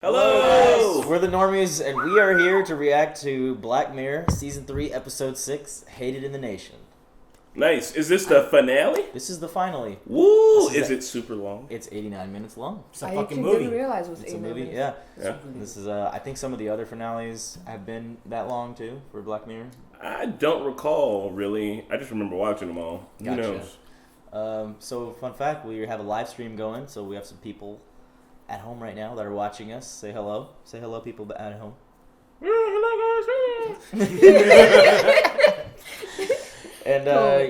Hello! We're the Normies, and we are here to react to Black Mirror, Season 3, Episode 6, Hated in the Nation. Nice. Is this the finale? This is the finale. Woo! Is it super long? It's 89 minutes long. It's a fucking movie. I didn't realize it was It's 89 a movie, minutes. yeah. This is, I think some of the other finales have been that long, too, for Black Mirror. I don't recall, really. I just remember watching them all. Gotcha. Who knows? So, fun fact, we have a live stream going, so we have some people at home right now that are watching us. Say hello. Say hello, people at home. And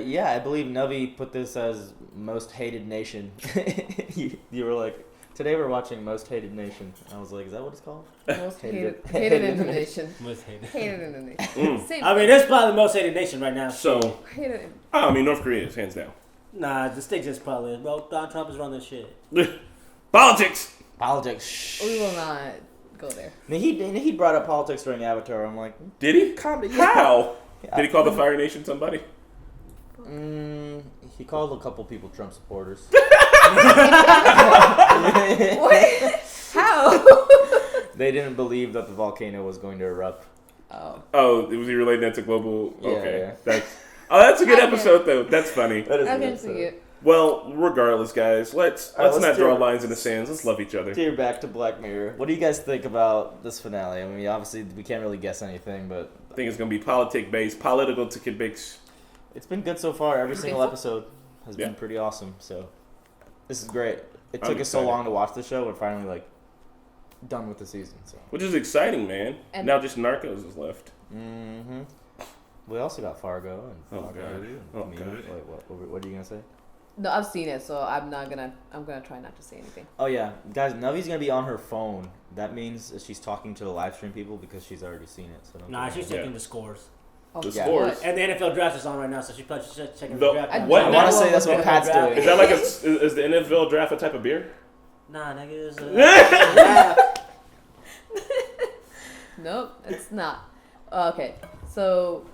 yeah, I believe Navi put this as most hated nation. you were like, today we're watching Most Hated Nation. I was like, is that what it's called? Most hated in the nation. Most hated. Hated in the nation. I mean, that's probably the most hated nation right now. So, Hated. I mean, North Korea is hands down. Nah, the state just probably is. Bro, Donald Trump is running this shit. Politics! Politics. Shh. We will not go there. He brought up politics during Avatar. I'm like, Did he? calm down. How? Did he call the Fire Nation somebody? He called a couple people Trump supporters. What? How? They didn't believe that the volcano was going to erupt. Oh, was he relating that to global? Yeah, okay. yeah. That's a good episode, though. That's funny. That is I a good can episode. see it. Well, regardless, guys, let's let's not draw do- lines in the sands. Let's love each other. Steer back to Black Mirror. What do you guys think about this finale? I mean, obviously, we can't really guess anything, but I think it's going to be politic-based, political ticket-based. it's been good so far. Every single episode has Yeah. been pretty awesome. So this is great. It I'm took us so excited. long to watch the show. We're finally done with the season. So Which is exciting, man. And- Now just Narcos is left. we also got Fargo and Oh, Fargo God. and Oh, Community. God. Wait, what are you gonna say? No, I've seen it, so I'm gonna try not to say anything. Oh yeah, guys, Navi's gonna be on her phone. That means that she's talking to the live stream people because she's already seen it. So don't Nah, get she's mad. checking the scores. Oh, The yeah. scores. What? And the NFL draft is on right now, so she's probably checking The- the draft. I What? I now? want to say that's what NFL Pat's draft. doing. Is that like is the NFL draft a type of beer? Nah, nigga, it's Nope, it's not. Okay, so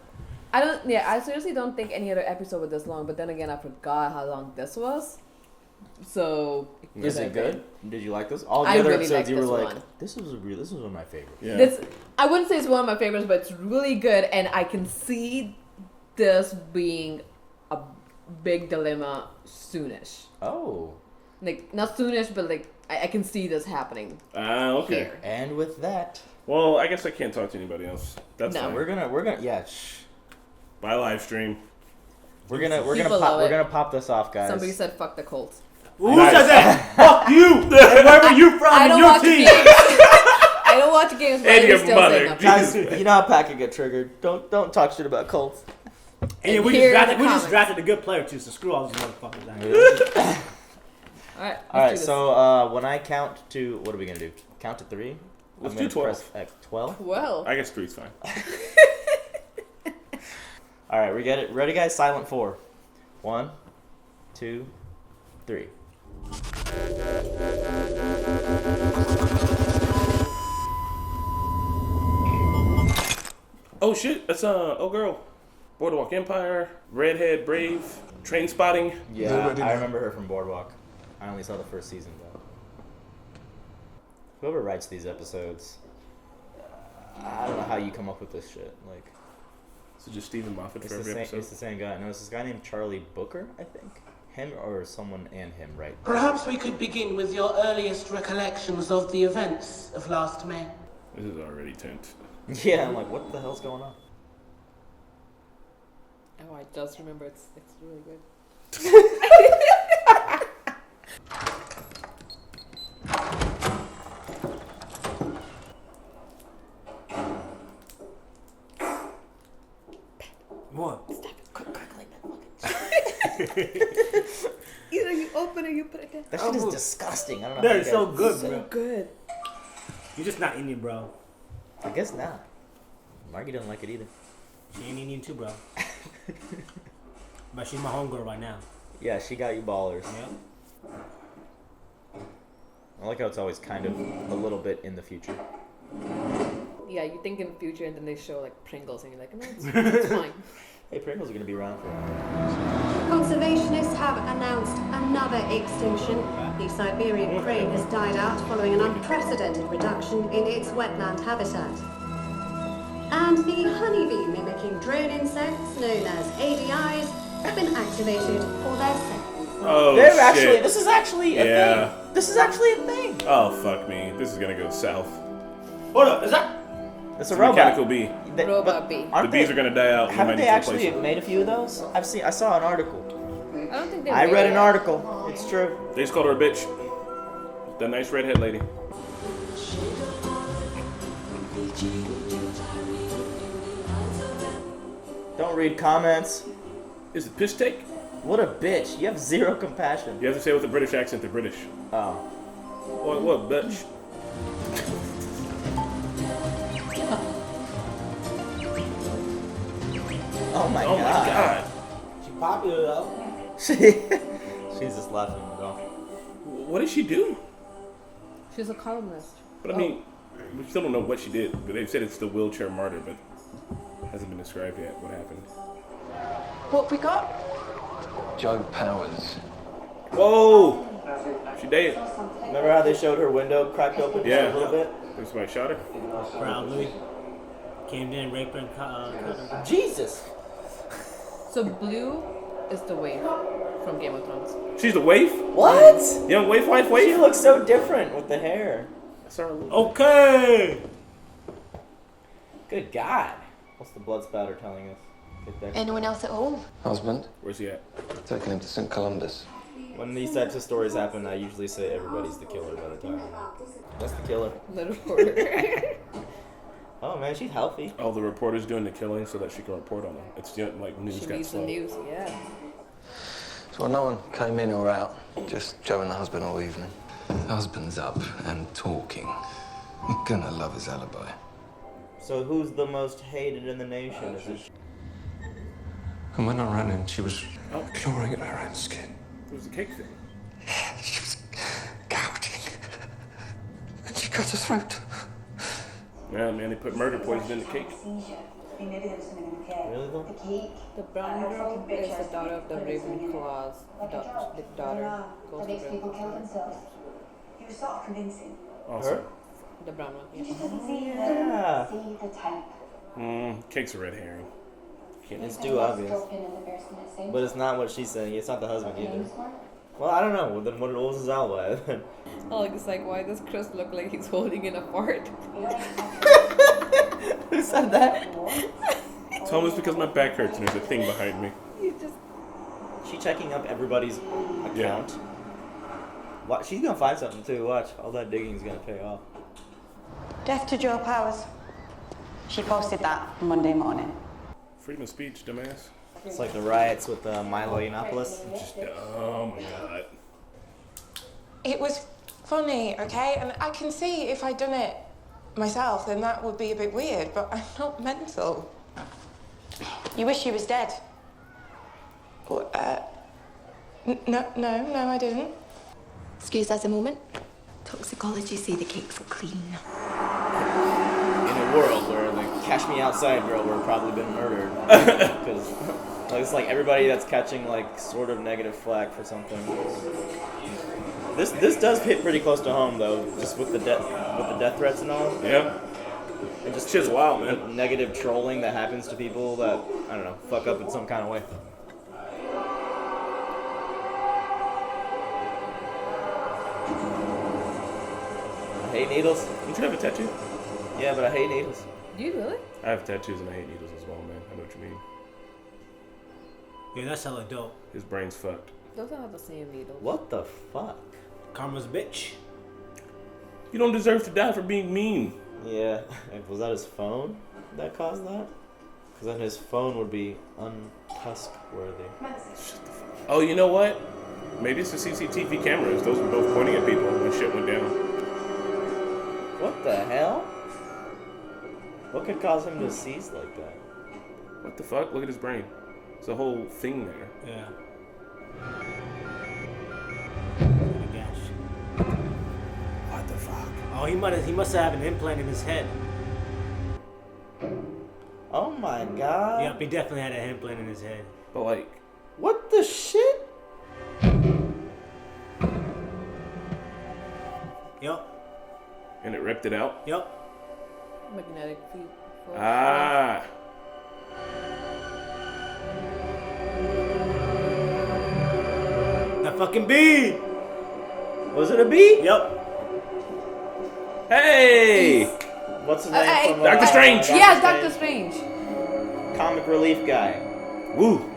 I seriously don't think any other episode was this long. But then again, I forgot how long this was. So Is it good? Did you like this? All the I other really episodes, liked you were this like, one. this was one of my favorites. Yeah. This, I wouldn't say it's one of my favorites, but it's really good, and I can see this being a big dilemma soonish. Oh. Like not soonish, but like I can see this happening Okay. here. And with that, Well, I guess I can't talk to anybody else. That's No, fine. we're gonna yeah. Shh. By live stream. We're People love it. gonna pop this off, guys. Somebody said fuck the Colts. Who Nice. says that? Fuck you! And wherever you from I and don't your watch team. games. I don't watch games, but And I your still mother. say nothing. Guys, you know how Pat can get triggered. Don't talk shit about Colts. And we Here just in the drafted, comments. a good player too, so screw all these motherfuckers out here. All right. All right, let's do this. so when I count to, what are we gonna do? Count to 3. Let's I'm do gonna 12. Press X. 12. Well, I guess 3's fine. All right, we get it. Ready, guys? Silent 4. 1, 2, 3. Oh shit, that's oh girl. Boardwalk Empire, Redhead Brave, Train Spotting. Yeah, I remember her from Boardwalk. I only saw the first season though. Whoever writes these episodes, I don't know how you come up with this shit. Like, So just Stephen Moffat it's for the every same. episode. It's the same guy. No, it's this guy named Charlie Booker, I think. Him or someone and him, right? Perhaps we could begin with your earliest recollections of the events of last May. This is already tense. Yeah, I'm like, what the hell's going on? oh, I just remember it's really good. What? Either you open or you put it down. That shit is disgusting. I don't know. That how is you so guys- good, So bro. good. You're just not Indian, bro. I guess not. Margie doesn't like it either. She ain't Indian too, bro. But she's my homegirl right now. Yeah, she got you ballers. Yeah. I like how it's always kind of a little bit in the future. Yeah, you think in the future, and then they show like Pringles, and you're like, no, it's fine. Hey, Pringles are gonna be around for a while. Conservationists have announced another extinction The Siberian crane has died out following an unprecedented reduction in its wetland habitat. And the honeybee mimicking drone insects, known as ADIs, have been activated for their sex. Oh, They're shit. actually, this is actually a Yeah. thing. This is actually a thing. Oh, fuck me. This is gonna go south. Hold up, is that? It's It's a a robot. mechanical bee. Robot bee. The bees are gonna die out. and we Haven't might they need to actually replace made a few of those? I saw an article. I don't think they. I made read it an yet. article. It's true. them. They just called her a bitch. The nice redhead lady. Don't read comments. Is it piss take? What a bitch. You have zero compassion. You have to say it with a British accent. They're British. Oh. What, bitch? Oh my Oh my god. She popular though. She's just laughing it off. What did she do? She's a columnist. But I mean, we still don't know what she did. But they said it's the wheelchair martyr, but hasn't been described yet what happened. What we got? Joe Powers. Whoa! She dead. Remember how they showed her window cracked open just Yeah. a little bit? Think somebody shot her? Proudly. Came in, raped her, and cut her. Jesus! So Blue is the waif from Game of Thrones. She's the waif? What? Young waif, wife, She waif? looks so different with the hair. I saw her a little bit. Okay! Good God. What's the blood spatter telling us? Get there. Anyone else at home? Husband. Where's he at? Taking him to St. Columbus. When these types of stories happen, I usually say everybody's the killer by the time. That's the killer. The reporter. Oh man, she's healthy. Oh, the reporter's doing the killing so that she can report on them. It's like news She got reads the slow. news, yeah. So no one came in or out. Just Joe and the husband all evening. Husband's up and talking. You're gonna love his alibi. So who's the most hated in the nation? Is it And when I ran in, she was Oh. clawing at her own skin. It was the cake thing. She was gouging. And she cut her throat. Yeah, man, they put murder poison in the cake. really though? The brown girl is the daughter of the Ravenclaw's the daughter. Goes to Ravenclaw. He was sort of convincing. Also, Her? The brown one, You just yeah. didn't see Yeah. the temp. cake's a red herring. It's too obvious. But it's not what she's saying. It's not the husband either. Well, I don't know. Well, then what was his alibi? It's like, why does Chris look like he's holding in a fart? Who said that? It's almost because my back hurts and there's a thing behind me. He just She checking up everybody's account. What? She's gonna find something too. Watch. All that digging's gonna pay off. Death to Joe Powers. She posted that Monday morning. Freedom of speech, dumbass. It's like the riots with Milo Yiannopoulos. Just, oh my god. It was funny, okay? And I can see if I'd done it myself, then that would be a bit weird, but I'm not mental. You wish she was dead. What, no, I didn't. Excuse us a moment. Toxicology say the cakes are clean. In a world where the Cash Me Outside girl would have probably been murdered. Because it's like everybody that's catching like sort of negative flack for something. This does hit pretty close to home though, just with the death threats and all. Yeah. And just Shit's wild, the man. negative trolling that happens to people that, I don't know, fuck up in some kind of way. I hate needles. Don't you have a tattoo? Yeah, but I hate needles. Do you really? I have tattoos and I hate needles as well, man. I know what you mean. Yeah, that's hella dope. His brain's fucked. Those are not the same needles. What the fuck? Karma's a bitch. You don't deserve to die for being mean. Yeah, was that his phone that caused that? Because then his phone would be untusk-worthy. Oh, you know what? Maybe it's the CCTV cameras. Those were both pointing at people when shit went down. What the hell? What could cause him to seize like that? What the fuck? Look at his brain. There's a whole thing there. Yeah. What the fuck? Oh, he must have an implant in his head. Oh my god. Yep, he definitely had an implant in his head. But like, What the shit? Yup. And it ripped it out? Yup. Magnetic field. Ah. That fucking bee! Was it a bee? Yup. Hey! What's his name from Doctor Strange! Yes, Doctor Strange. Comic relief guy. Woo.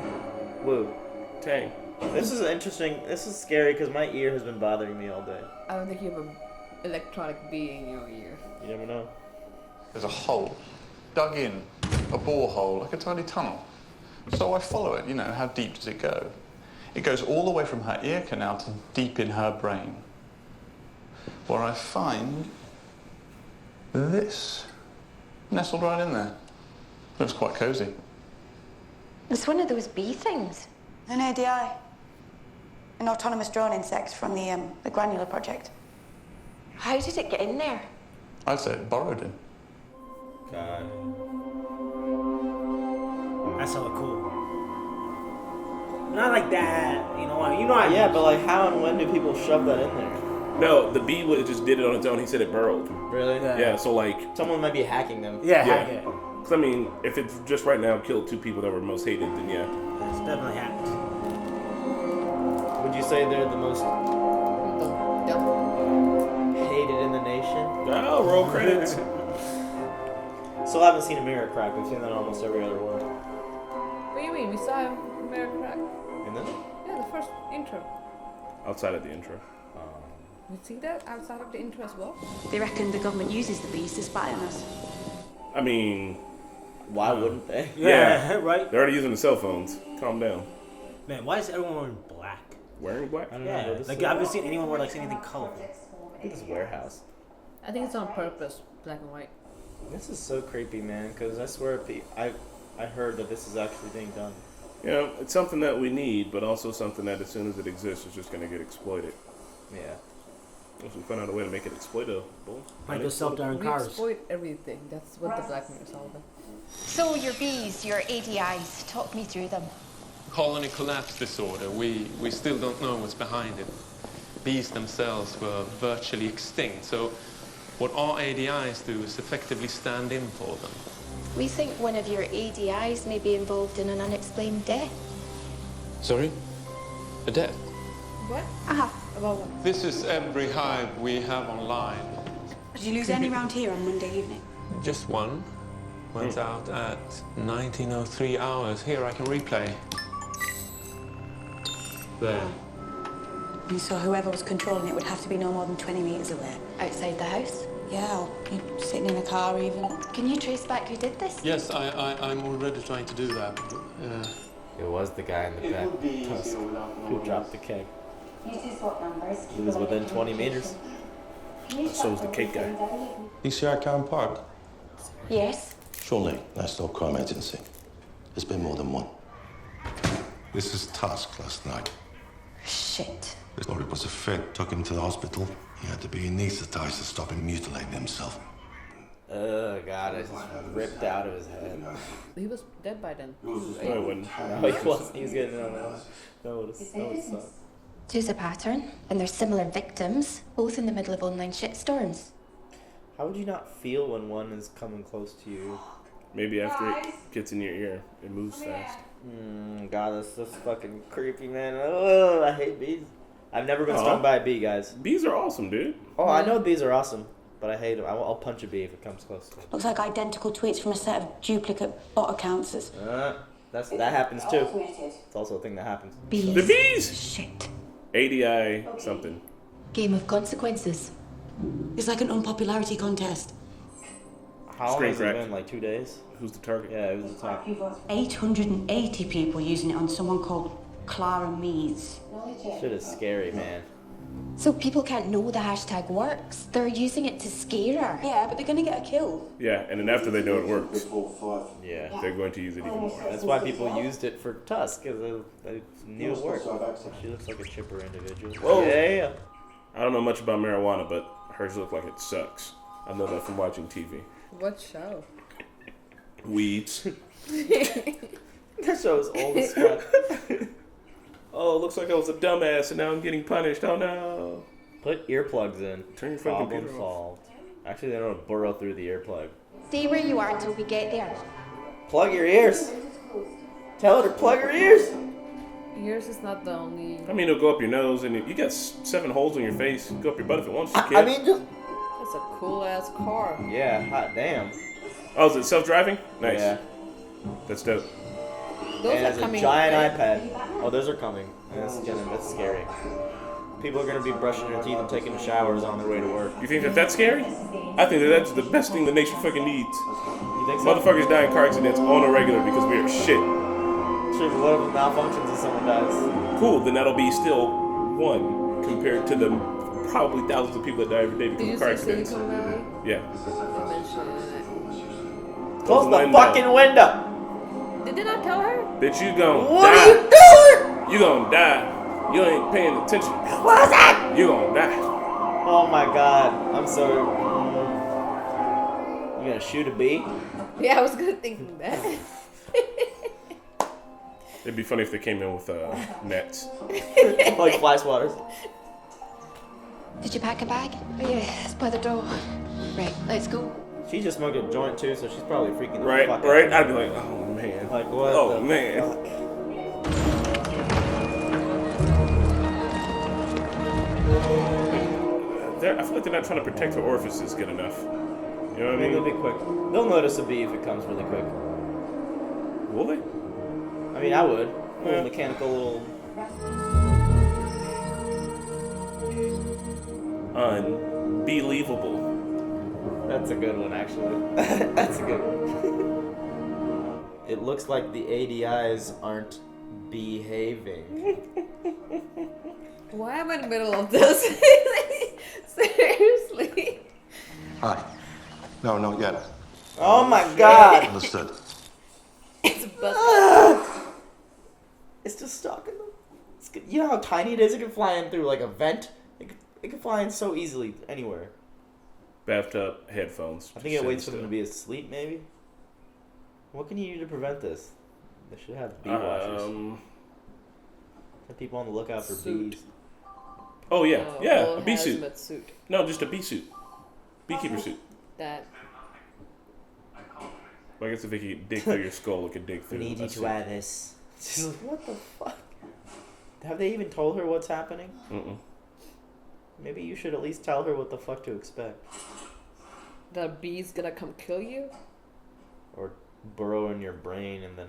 Woo. Dang. This is interesting. This is scary because my ear has been bothering me all day. I don't think you have an electronic bee in your ear. You never know. There's a hole dug in, a borehole, like a tiny tunnel. So I follow it, how deep does it go? It goes all the way from her ear canal to deep in her brain, where I find this nestled right in there. Looks quite cozy. It's one of those bee things. An ADI. An autonomous drone insect from the granular project. How did it get in there? I'd say it burrowed in. God. That's hella cool. Not like that. You know what? Yeah, but like, how and when do people shove that in there? No, the bee just did it on its own. He said it burrowed. Really? Yeah, so like... Someone might be hacking them. Yeah, hack it. Because, I mean, if it's just right now killed 2 people that were most hated, then yeah. It's definitely hacked. Would you say they're the most hated in the nation? Oh, roll credits. Still haven't seen a mirror crack. We've seen that in almost every other one. What do you mean? We saw Mirror Crack. In this? Yeah, the first intro. Outside of the intro. You see that outside of the intro as well? They reckon the government uses the bees to spy on us. I mean... Why wouldn't they? Yeah, right? They're already using the cell phones. Calm down. Man, why is everyone wearing black? Wearing black? I don't Yeah, know. like I haven't seen anyone wear like anything colorful. I think it's warehouse. I think it's on purpose, black and white. This is so creepy, man, because I swear I heard that this is actually being done. Yeah, it's something that we need, but also something that as soon as it exists, it's just going to get exploited. Yeah. Once we find out a way to make it exploitable. Like those self-driving We cars. exploit everything. That's what the Black Mirror is all about. So your bees, your ADIs, talk me through them. Colony collapse disorder, we still don't know what's behind it. Bees themselves were virtually extinct, so what our ADIs do is effectively stand in for them. We think one of your ADIs may be involved in an unexplained death. Sorry? A death? What? Aha. About what? This is every hive we have online. Did you lose any round here on Monday evening? Just one. Went out at 19:03 hours. Here, I can replay. There. And so whoever was controlling it would have to be no more than 20 metres away. Outside the house? Yeah, or sitting in a car even. Can you trace back who did this? Yes, I'm already trying to do that. It was the guy in the back tusk who dropped the keg. He was within 20 meters. So was the cake guy. ECR Karen Park? Yes. Surely that's no crime agency. There's been more than one. This is Tusk last night. Shit. They thought it was a fit, took him to the hospital. He had to be anesthetized to stop him mutilating himself. Oh, God, I just ripped out of his head. He was dead by then. No, I wouldn't. No, he wasn't. He was getting it on that. That would have sucked. There's a pattern, and there's similar victims, both in the middle of online shitstorms. How would you not feel when one is coming close to you? Maybe after it gets in your ear, it moves fast. God, that's just fucking creepy, man. Oh, I hate bees. I've never been stung by a bee, guys. Bees are awesome, dude. Oh, I know bees are awesome, but I hate them. I'll punch a bee if it comes close to me. Looks like identical tweets from a set of duplicate bot accounts. That happens too. It's also a thing that happens. Bees. The bees! Shit. ADI something. Game of consequences. It's like an unpopularity contest. How long Screen has it crack. been? Like 2 days? Who's the target? Yeah, it was the top. 880 people using it on someone called Clara Meads. Shit is scary, man. So people can't know the hashtag works. They're using it to scare her. Yeah, but they're gonna get a kill. Yeah, and then after they know it works, Yeah. they're going to use it even more. That's why people used it for Tusk, because they knew it worked. She looks like a chipper individual. Whoa. Yeah. I don't know much about marijuana, but hers look like it sucks. I know that from watching TV. What show? Weeds. That show is old as fuck. Oh, it looks like I was a dumbass and now I'm getting punished. Oh no. Put earplugs in. Turn your fucking Problem computer off. solved. Actually, they don't burrow through the earplug. Stay where you are until we get there. Plug your ears. Tell her to plug her ears. Yours is not the only. I mean, it'll go up your nose, and you got 7 holes in your face. Go up your butt if it wants to, kid. I mean, just. That's a cool ass car. Yeah, hot damn. Oh, is it self-driving? Nice. Yeah. That's dope. Those and are it's a coming. giant right? iPad. Oh, those are coming. That's scary. People are gonna be brushing their teeth and taking showers on their way to work. You think that that's scary? I think that that's the best thing the nation fucking needs. You think so? Motherfuckers die in car accidents on a regular because we are shit. Sure, but what if it malfunctions and someone dies? Cool, then that'll be still 1 compared to the probably thousands of people that die every day because Did you of car see accidents. Silicon Valley? Yeah. Close the fucking window. Did they not tell her? Bitch, you gon' What die. are you doing? You gon' die. You ain't paying attention. What is that? You gon' die. Oh my god. I'm sorry. You gonna shoot a bee? Yeah, I was good thinking that. It'd be funny if they came in with nets. Like fly swatters. Did you pack a bag? Oh, yeah, it's by the door. Right, let's go. She just smoked a joint too, so she's probably freaking the Right, fuck right. out. I'd be like, oh man. Like what? Oh the man. fuck? I feel like they're not trying to protect her orifices good enough. You know what I Maybe mean? they'll be quick. They'll notice a bee if it comes really quick. Will they? I mean, I would. Yeah. Little mechanical little. Unbelievable. That's a good one, actually. That's a good one. It looks like the ADIs aren't behaving. Why am I in the middle of this? Seriously. Hi. No, not yet. Oh my god! Understood. It's busted. It's just stalking them. It's good. You know how tiny it is? It can fly in through like a vent. It can fly in so easily anywhere. Bathtub, headphones. I think it waits for them to be asleep, maybe. What can you do to prevent this? They should have bee watchers. Have people on the lookout for Suit. bees. Oh yeah, yeah, full a bee suit. hazmat suit. No, just a bee suit. Beekeeper suit. That. Well, I guess if they could dig through your skull, it could dig We through. need you a to suit. wear this. She's like, what the fuck? Have they even told her what's happening? Mm-mm. Maybe you should at least tell her what the fuck to expect. The bee's gonna come kill you? Or burrow in your brain and then...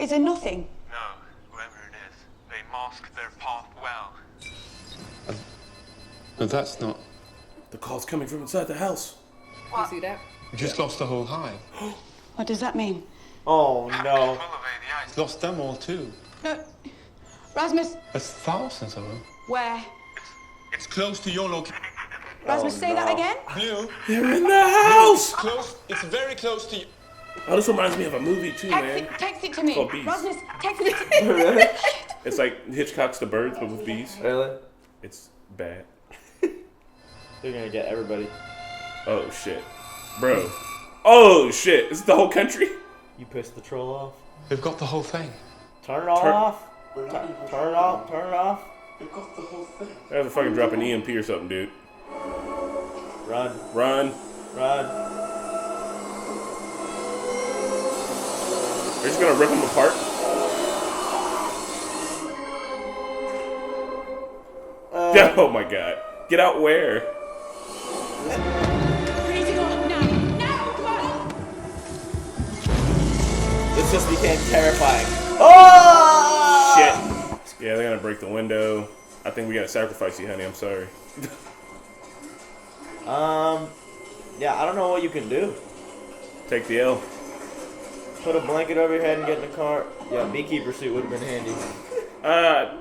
Is there nothing? No, whoever it is, they masked their path well. But that's not... The call's coming from inside the house. You see that? We just lost the whole hive. What does that mean? Oh no. Lost them all too. No. Rasmus, There's thousands of them. where? It's close to your location. Rasmus, say that again? Blue. They're in the house! Close. It's very close to you. Oh, this reminds me of a movie too, man. Text it to me. Called Bees. Rasmus, text it to me. Really? It's like Hitchcock's The Birds, but with bees. Really? It's bad. They're gonna get everybody. Oh shit, bro. Oh shit, is it the whole country? You pissed the troll off? They've got the whole thing. Turn it off. Turn it off. Turn it off. I have to fucking drop an EMP or something, dude. Run. Run. Run. They're just gonna rip them apart. Oh my god. Get out where? This just became terrifying. Oh! Shit. Yeah, they're gonna break the window. I think we gotta sacrifice you, honey. I'm sorry. Yeah, I don't know what you can do. Take the L. Put a blanket over your head and get in the car. Yeah, beekeeper suit would have been handy.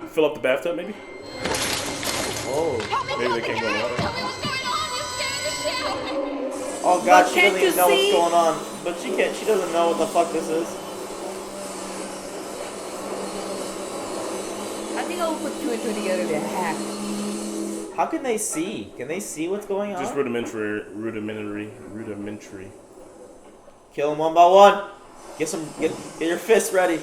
Fill up the bathtub, maybe? Oh. Maybe they can't go in the water. Oh god, But she can't doesn't you even know see? what's going on. But she doesn't know what the fuck this is. I think I will put 2 and 2 together to hack. How can they see? Can they see what's going on? Just rudimentary. Kill them one by one. Get your fists ready.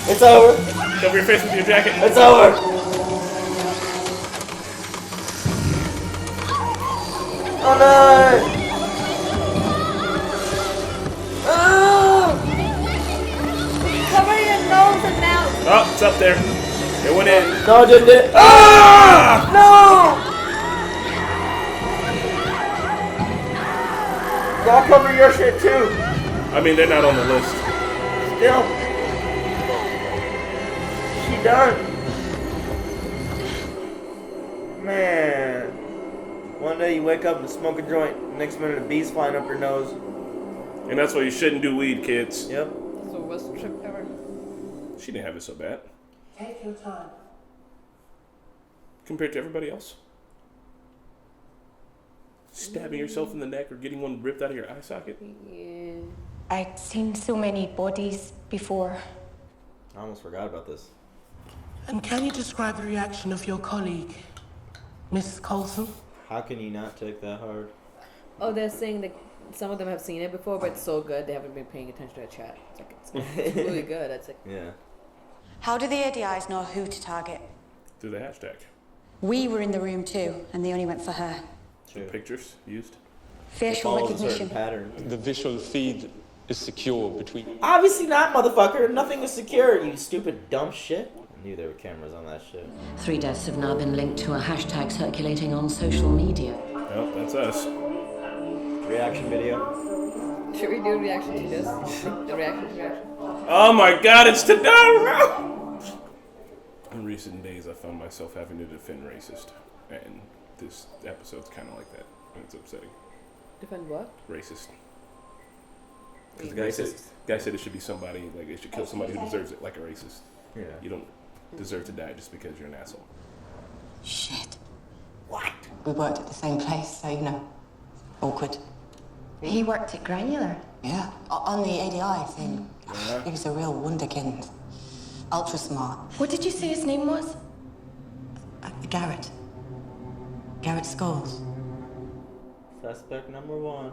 It's over. Cover your face with your jacket. It's over. Oh no! Oh! Cover your nose and mouth. Oh, it's up there. It went in. No, it didn't. Ah! No! Y'all cover your shit too. I mean, they're not on the list. Still. She done. Man. One day you wake up and smoke a joint. Next minute a bee's flying up your nose. And that's why you shouldn't do weed, kids. Yep. It's the worst trip ever. She didn't have it so bad. Take your time. Compared to everybody else. Stabbing yourself in the neck or getting one ripped out of your eye socket. Yeah. I'd seen so many bodies before. I almost forgot about this. And can you describe the reaction of your colleague, Miss Coulson? How can you not take that hard? Oh, they're saying that some of them have seen it before, but it's so good they haven't been paying attention to the chat. It's like it's really good. It's like Yeah. How do the ADIs know who to target? Through the hashtag. We were in the room too, and they only went for her. The pictures used. Facial recognition. Pattern. The visual feed is secure between... Obviously not, motherfucker. Nothing is secure, you stupid dumb shit. I knew there were cameras on that shit. 3 deaths have now been linked to a hashtag circulating on social media. Oh, that's us. Reaction video. should we do a reaction to this? The reaction. Oh my god, it's Tadara! In recent days, I found myself having to defend racist. And this episode's kind of like that. And it's upsetting. Defend what? Racist. Because the guy said it should be somebody, like it should kill somebody who deserves it, like a racist. Yeah. You don't deserve to die just because you're an asshole. Shit. What? We worked at the same place, so, you know, awkward. He worked at Granular. Yeah, on the ADI thing. Yeah. He was a real wunderkind. Ultra smart. What did you say his name was? Garrett. Garrett Scholes. Suspect number 1.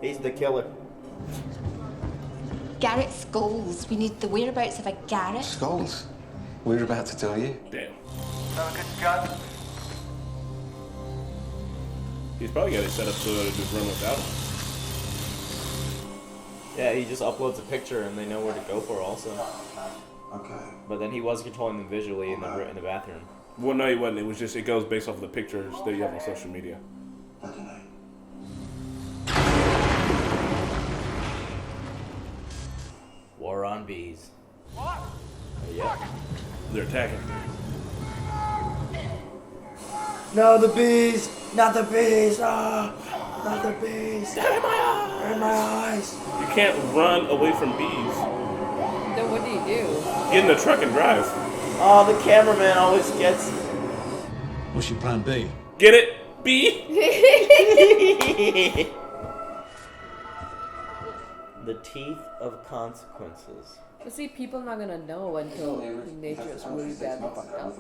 He's the killer. Garrett Scholes. We need the whereabouts of a Garrett. Scholes? We were about to tell you. Damn. So good to go. He's probably got it set up so that it just run without him. Yeah, he just uploads a picture and they know where to go for also. Okay. But then he was controlling them visually in the bathroom. Well, no, he wasn't. It was just, it goes based off of the pictures that you have on social media. War on bees. What? Yeah. They're attacking. No, the bees! Not the bees! Ah! Not the bees! They're in my eyes! They're in my eyes! You can't run away from bees. Then what do you do? Get in the truck and drive. Oh, the cameraman always gets... What's your plan B? Get it? Bee? The teeth of consequences. But see, people not gonna know until nature is really bad and fucked up.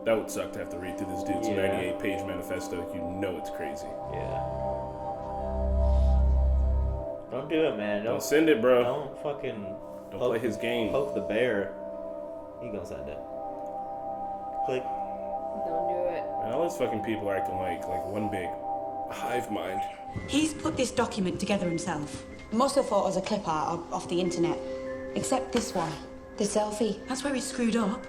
That would suck to have to read through this dude's 98-page manifesto. You know it's crazy. Yeah. Don't do it, man. Don't send it, bro. Don't fucking... Don't play his game. Poke the bear. He gonna send it. Click. Don't do it. Man, all these fucking people are acting like one big hive mind. He's put this document together himself. Most of the photos are clip art off the internet. Except this one. The selfie. That's where he's screwed up.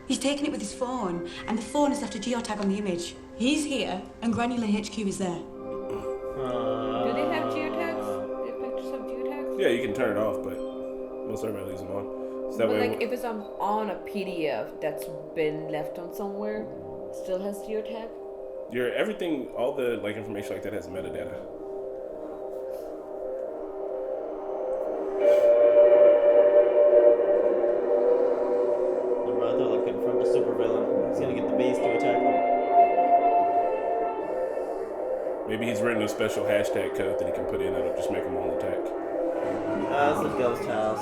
He's taken it with his phone, and the phone has left a geotag on the image. He's here, and Granular HQ is there. Do they have geotags? Do pictures have geotags? Yeah, you can turn it off, but most everybody leaves them on. So that But way, like, if it's on a PDF that's been left on somewhere, still has geotag? your everything, all the like information like that has metadata. They're looking from the supervillain. He's gonna get the bees to attack them. Maybe he's written a special hashtag code that he can put in that'll just make them all attack. That's a ghost house.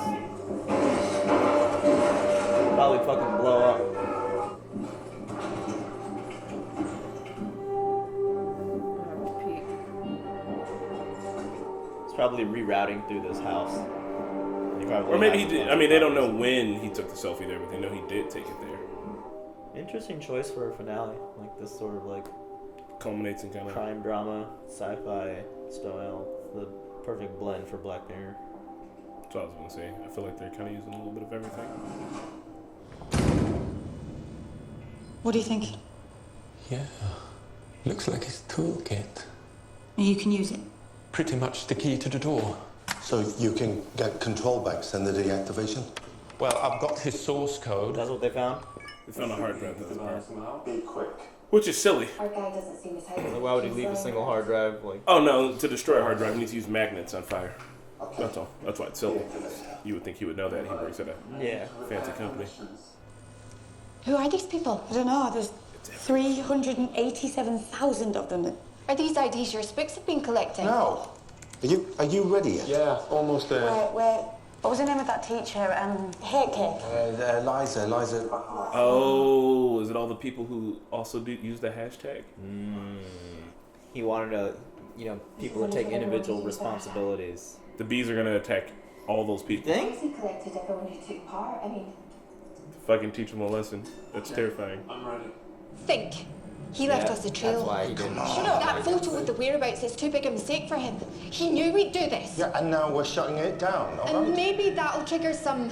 Probably fucking blow up. It's probably rerouting through this house. He probably Or maybe he has did. a I mean, they don't know when he took the selfie there, but they know he did take it there. Interesting choice for a finale. Like this sort of like culminates in kind of crime drama, sci-fi style. The perfect blend for Black Mirror. That's what I was gonna say. I feel like they're kind of using a little bit of everything. What do you think? Yeah. Looks like his toolkit. You can use it. Pretty much the key to the door. So you can get control back, send the deactivation? Well, I've got his source code. That's what they found? They found a hard drive. Be quick. Which is silly. Our guy doesn't seem as Like, why would he leave a single hard drive? Like, oh no, to destroy a hard drive, he needs to use magnets on fire. That's all. That's why it's silly. You would think he would know that. He works at a fancy company. Who are these people? I don't know. There's 387,000 of them. Are these IDs your spooks have been collecting? No. Are you ready yet? Yeah, almost there. Wait. What was the name of that teacher? Hate Cake. Liza. Oh, is it all the people who also use the hashtag? he wanted to, people to take individual responsibilities. The bees are gonna attack all those people. He collected everyone who took part. I mean, Fucking teach them a lesson. That's terrifying. I'm ready. Think. He left us a trail. That's why he didn't. Shut up. That photo with the whereabouts is too big a mistake for him. He knew we'd do this. Yeah, and now we're shutting it down, all And right? maybe that'll trigger some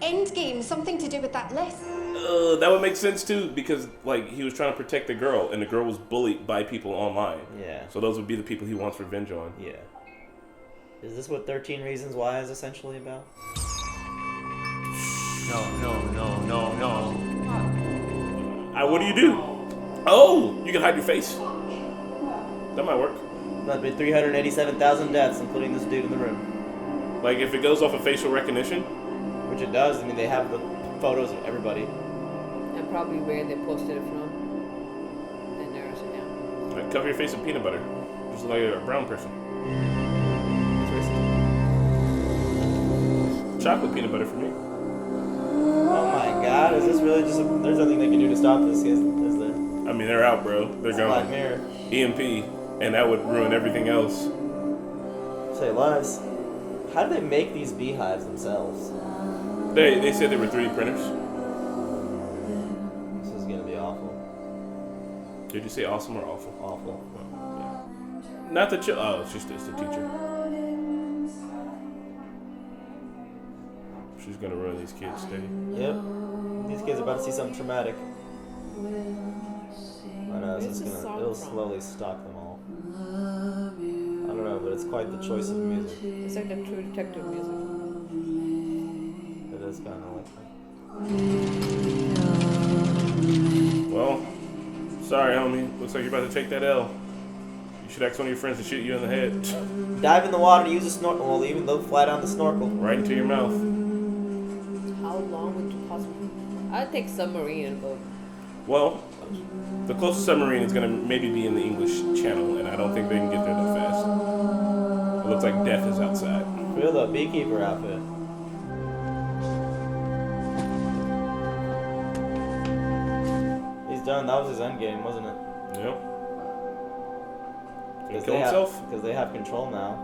end game, something to do with that list. That would make sense too, because like he was trying to protect the girl, and the girl was bullied by people online. Yeah. So those would be the people he wants revenge on. Yeah. Is this what 13 Reasons Why is essentially about? No. What do you do? Oh, you can hide your face. That might work. That'd be 387,000 deaths, including this dude in the room. Like if it goes off of facial recognition? Which it does. I mean, they have the photos of everybody. And probably where they posted it from. And narrows it down. Like cover your face with peanut butter. Just like a brown person. Chocolate peanut butter for me. Oh my god, is this really just there's nothing they can do to stop this, is there? I mean, they're out, bro. They're Black gone. Mirror. EMP, and that would ruin everything else. Say lives. How do they make these beehives themselves? They said they were 3D printers. This is gonna be awful. Did you say awesome or awful? Awful. Oh, yeah. Not the oh, it's the teacher. She's gonna ruin these kids' day. Yep. These kids are about to see something traumatic. I know, it'll slowly stalk them all. I don't know, but it's quite the choice of music. It's like the True Detective music. It is kind of like that. Well, sorry, homie. Looks like you're about to take that L. You should ask one of your friends to shoot you in the head. Dive in the water, use a snorkel. Well, even though fly down the snorkel. Right into your mouth. How long would you possibly... I'd take submarine, but... Well, the closest submarine is going to maybe be in the English Channel, and I don't think they can get there that fast. It looks like death is outside. Feel the beekeeper outfit. He's done. That was his end game, wasn't it? Yep. Because Kill himself? Because they have control now.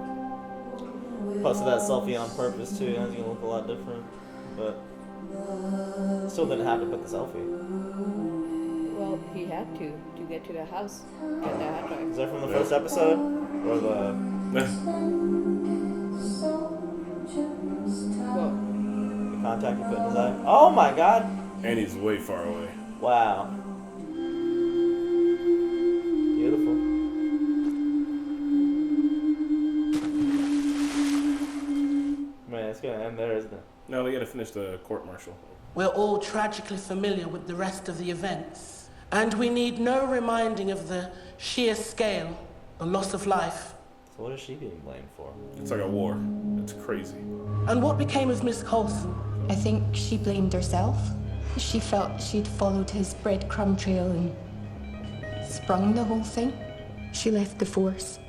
Posted that selfie on purpose too. It's gonna look a lot different, but still didn't have to put the selfie. Well, he had to get to the house. Get that hard drive. Is that from the first episode? Or the... What? The contact he put in his eye? Oh my god! And he's way far away. Wow. Beautiful. Man, it's gonna end there, isn't it? No, they gotta finish the court-martial. We're all tragically familiar with the rest of the events, and we need no reminding of the sheer scale, the loss of life. So what is she being blamed for? It's like a war. It's crazy. And what became of Miss Coulson? I think she blamed herself. She felt she'd followed his breadcrumb trail and sprung the whole thing. She left the force.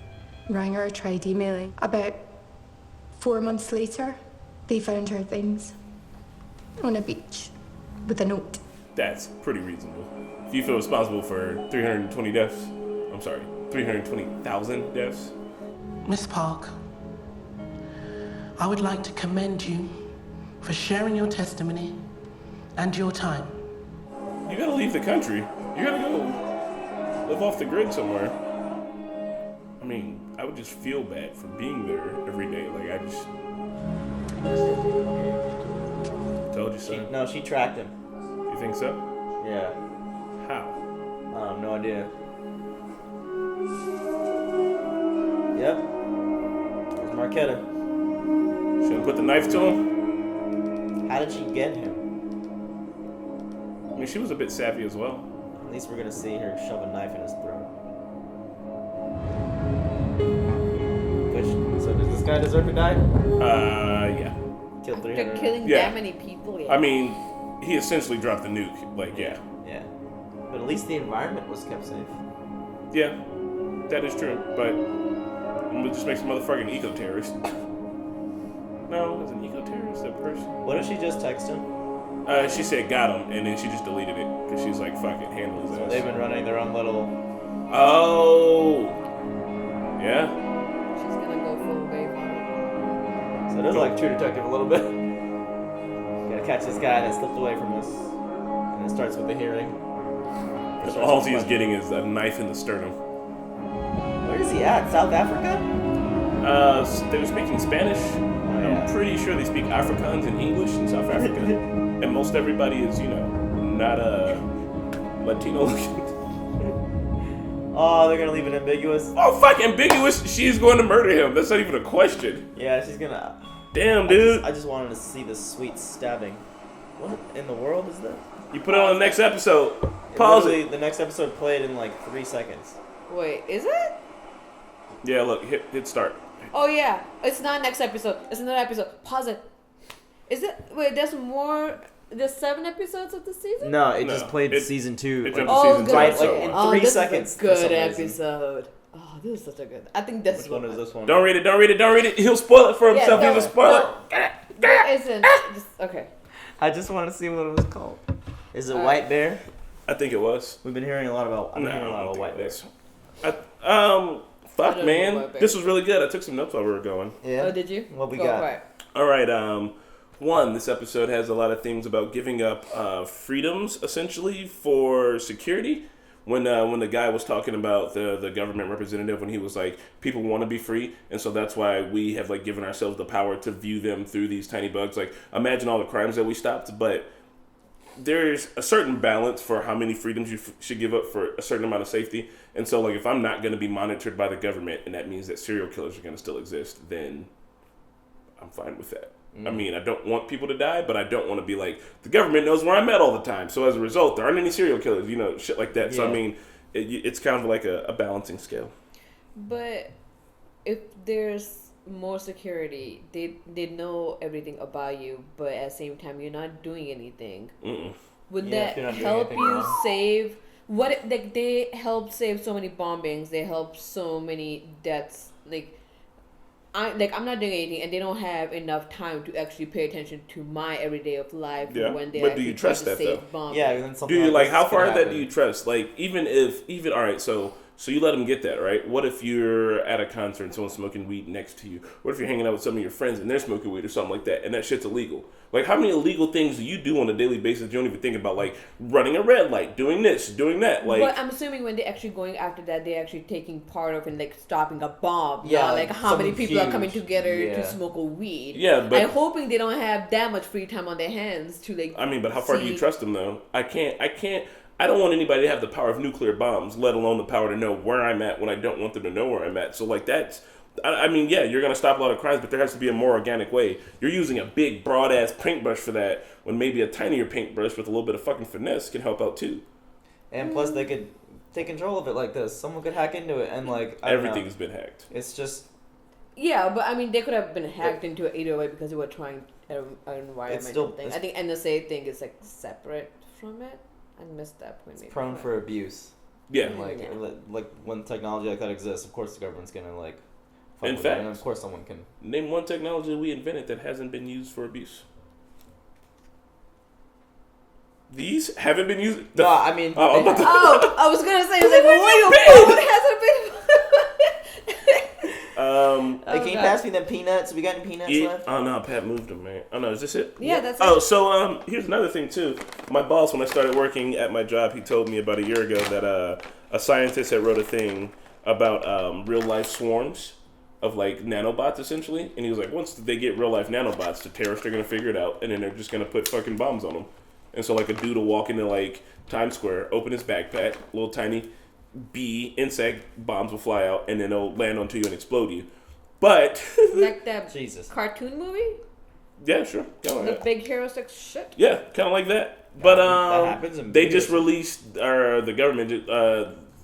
Rang her, tried emailing. About 4 months later, they found her things on a beach with a note. That's pretty reasonable. If you feel responsible for 320 deaths, I'm sorry, 320,000 deaths. Miss Park, I would like to commend you for sharing your testimony and your time. You gotta leave the country. You gotta go live off the grid somewhere. I mean, I would just feel bad for being there every day. Like, I just told you so. No, she tracked him. You think so? Yeah. How? I have no idea. Yep. There's Marquetta. Shouldn't put the knife to him. How did she get him? I mean, she was a bit savvy as well. At least we're gonna see her shove a knife in his throat. So does this guy deserve to die? Yeah. Killed 300. After killing that many people, yeah. I mean, he essentially dropped the nuke. Like, yeah. Yeah. But at least the environment was kept safe. Yeah, that is true. But it just makes a motherfucking eco-terrorist. No, it's an eco-terrorist, a person. What if she just texted him? She said got him, and then she just deleted it because she's like, fuck it, handle his ass. They've been running their own little. Oh. Yeah. She's gonna go full wave on it. So it is like True Detective a little bit. Gotta catch this guy that slipped away from us. And it starts with the hearing. All he's getting is a knife in the sternum. Where is he at? South Africa? They were speaking Spanish. I'm pretty sure they speak Afrikaans and English in South Africa. And most everybody is, not Latino looking. Oh, they're gonna leave it ambiguous. Oh, fuck, ambiguous. She's going to murder him. That's not even a question. Yeah, she's gonna. Damn, dude. I just wanted to see the sweet stabbing. What in the world is that? You put it on the next episode. Pause it. The next episode played in like 3 seconds. Wait, is it? Yeah, look, hit start. Oh yeah, it's not next episode. It's another episode. Pause it. Is it? Wait, there's more. There's 7 episodes of the season. No, it just played season 2. It jumped to season 2. Right, like in 3 this seconds. Is a good episode. Oh, this is such a good. I think this Which one is this one? Don't read it. Don't read it. Don't read it. He'll spoil it for himself. He's a spoiler. There isn't. Okay. I just want to see what it was called. Is it White Bear? I think it was. We've been hearing a lot about. I've been hearing a lot about White Bear. Fuck, man. This was really good. I took some notes while we were going. Yeah. Oh, did you? What we got? Right. All right. One, this episode has a lot of things about giving up freedoms, essentially, for security. When the guy was talking about the government representative, when he was like, people want to be free, and so that's why we have like given ourselves the power to view them through these tiny bugs. Like, imagine all the crimes that we stopped, but there's a certain balance for how many freedoms you should give up for a certain amount of safety. And so, like, if I'm not going to be monitored by the government, and that means that serial killers are going to still exist, then I'm fine with that. I mean, I don't want people to die, but I don't want to be like, the government knows where I'm at all the time. So as a result, there aren't any serial killers, shit like that. Yeah. So, I mean, it's kind of like a balancing scale. But if there's more security, they know everything about you, but at the same time, you're not doing anything. Would that help you save... they help save so many bombings. They help so many deaths. I'm not doing anything, and they don't have enough time to actually pay attention to my everyday of life. Yeah. When they but do you trust that though? Bombing. Yeah. Then do you like how far that do you trust? Like even all right, so you let them get that, right? What if you're at a concert and someone's smoking weed next to you? What if you're hanging out with some of your friends and they're smoking weed or something like that, and that shit's illegal? Like, how many illegal things do you do on a daily basis you don't even think about, like running a red light, doing this, doing that? Like, but I'm assuming when they're actually going after that, they're actually taking part of and like stopping a bomb. Yeah, like how many people huge. are coming together to smoke a weed. Yeah, but I'm hoping they don't have that much free time on their hands to like. I mean, but how far do you trust them though? I don't want anybody to have the power of nuclear bombs, let alone the power to know where I'm at when I don't want them to know where I'm at. So, like, that's... I mean, yeah, you're going to stop a lot of crimes, but there has to be a more organic way. You're using a big, broad-ass paintbrush for that, when maybe a tinier paintbrush with a little bit of fucking finesse can help out, too. And plus, they could take control of it like this. Someone could hack into it, and, like... Everything's been hacked. It's just... Yeah, but, I mean, they could have been hacked into it either way because they were trying an environmental thing. I think NSA thing is, like, separate from it. I missed that point. It's prone for abuse. Yeah. And like when technology like that exists, of course the government's gonna like. In fact, and of course someone can name one technology we invented that hasn't been used for abuse. These haven't been used. No, I mean. I was gonna say, it's like, well, your phone hasn't been. It Can you pass me them peanuts? We got any peanuts left? Oh no, Pat moved them, man. Oh no, is this it? Yeah, that's Oh, it. so here's another thing too. My boss, when I started working at my job, he told me about a year ago that a scientist had wrote a thing about real life swarms of like nanobots essentially, and he was like, once they get real life nanobots, the terrorists are gonna figure it out, and then they're just gonna put fucking bombs on them. And so like a dude will walk into like Times Square, open his backpack, little tiny bee insect bombs will fly out, and then they'll land onto you and explode you. But like that Jesus cartoon movie. Yeah, sure. The big heroes like shit. Yeah, kind of like that. But that happens in they videos. just released, or the government,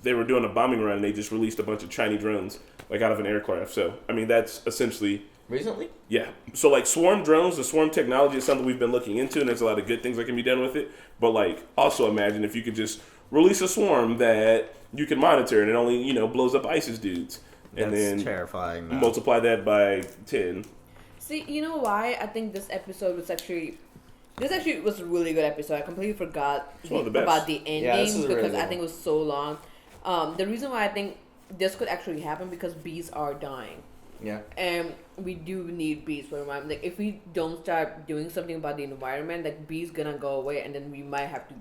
they were doing a bombing run, and they just released a bunch of Chinese drones, like out of an aircraft. So, I mean, that's essentially... Recently? Yeah. So, like, swarm drones, the swarm technology is something we've been looking into, and there's a lot of good things that can be done with it. But, like, also imagine if you could just release a swarm that you can monitor, and it only, blows up ISIS dudes. And That's then terrifying, man. multiply that by 10. See, you know why I think this episode was actually... This actually was a really good episode. I completely forgot It's one of the best. about the ending Yeah, this is a because really good I think it was so long. The reason why I think this could actually happen because bees are dying. Yeah. And we do need bees for the environment. Like, if we don't start doing something about the environment, like, bees gonna go away, and then we might have to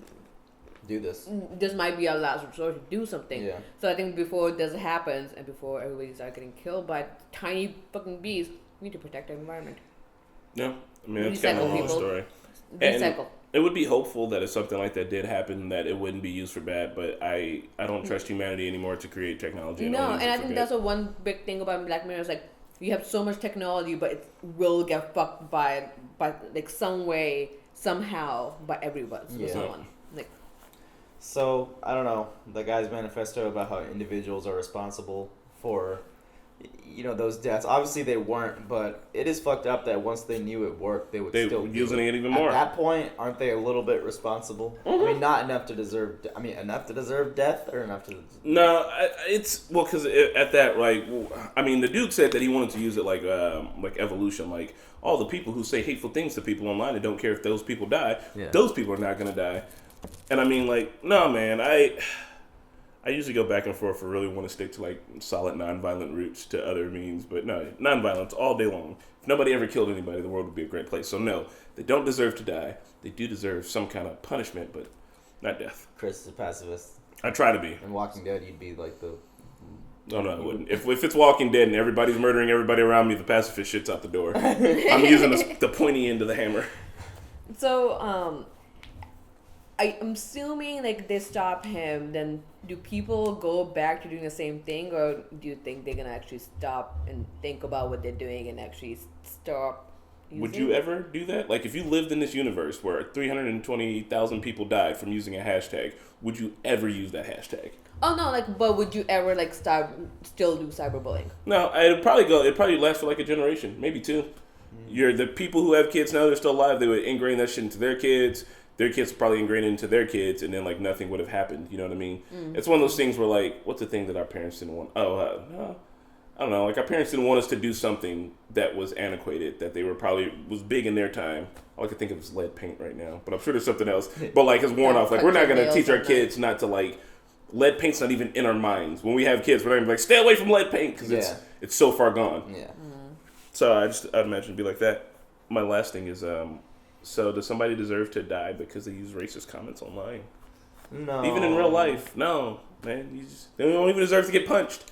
do this. This might be our last resort to do something. Yeah. So I think before this happens, and before everybody starts getting killed by tiny fucking bees, we need to protect our environment. Yeah, I mean, that's kind of the whole story. Recycle. It would be hopeful that if something like that did happen, that it wouldn't be used for bad. But I don't trust humanity anymore to create technology. No, and I think that's a one big thing about Black Mirror is like you have so much technology, but it will get fucked by like some way, somehow, by everyone. Yeah. Someone. Like, so I don't know the guy's manifesto about how individuals are responsible for, those deaths. Obviously they weren't, but it is fucked up that once they knew it worked, they would still using it even more. At that point, aren't they a little bit responsible? Mm-hmm. I mean, not enough to deserve. Enough to deserve death, or enough to. No, it's because at that, like, I mean, the dude said that he wanted to use it like evolution, like all the people who say hateful things to people online and don't care if those people die, those people are not gonna die. And I mean, like, no, man, I usually go back and forth. I really want to stick to like solid nonviolent routes to other means, but no, nonviolence all day long. If nobody ever killed anybody, the world would be a great place. So no, they don't deserve to die. They do deserve some kind of punishment, but not death. Chris is a pacifist. I try to be. In Walking Dead, you'd be like the. No, I wouldn't. If it's Walking Dead and everybody's murdering everybody around me, the pacifist shit's out the door. I'm using the pointy end of the hammer. so, I'm assuming like they stop him, then do people go back to doing the same thing, or do you think they're gonna actually stop and think about what they're doing and actually stop using? Would you ever do that? Like, if you lived in this universe where 320,000 people died from using a hashtag, would you ever use that hashtag? Oh no, but would you ever still do cyberbullying? No, it'd probably last for like a generation, maybe two. The people who have kids now, they're still alive, they would ingrain that shit into their kids. Their kids would probably ingrain it into their kids, and then like nothing would have happened. You know what I mean? It's one of those things where like, what's the thing that our parents didn't want? I don't know. Like, our parents didn't want us to do something that was antiquated, that they were probably was big in their time. All I can think of is lead paint right now, but I'm sure there's something else. But like, it's worn off. Like, we're not gonna teach our kids not to like. Lead paint's not even in our minds. When we have kids, we're not even like, stay away from lead paint because it's so far gone. Yeah. So I'd imagine it'd be like that. My last thing is so does somebody deserve to die because they use racist comments online? No. Even in real life, no, man. They don't even deserve to get punched.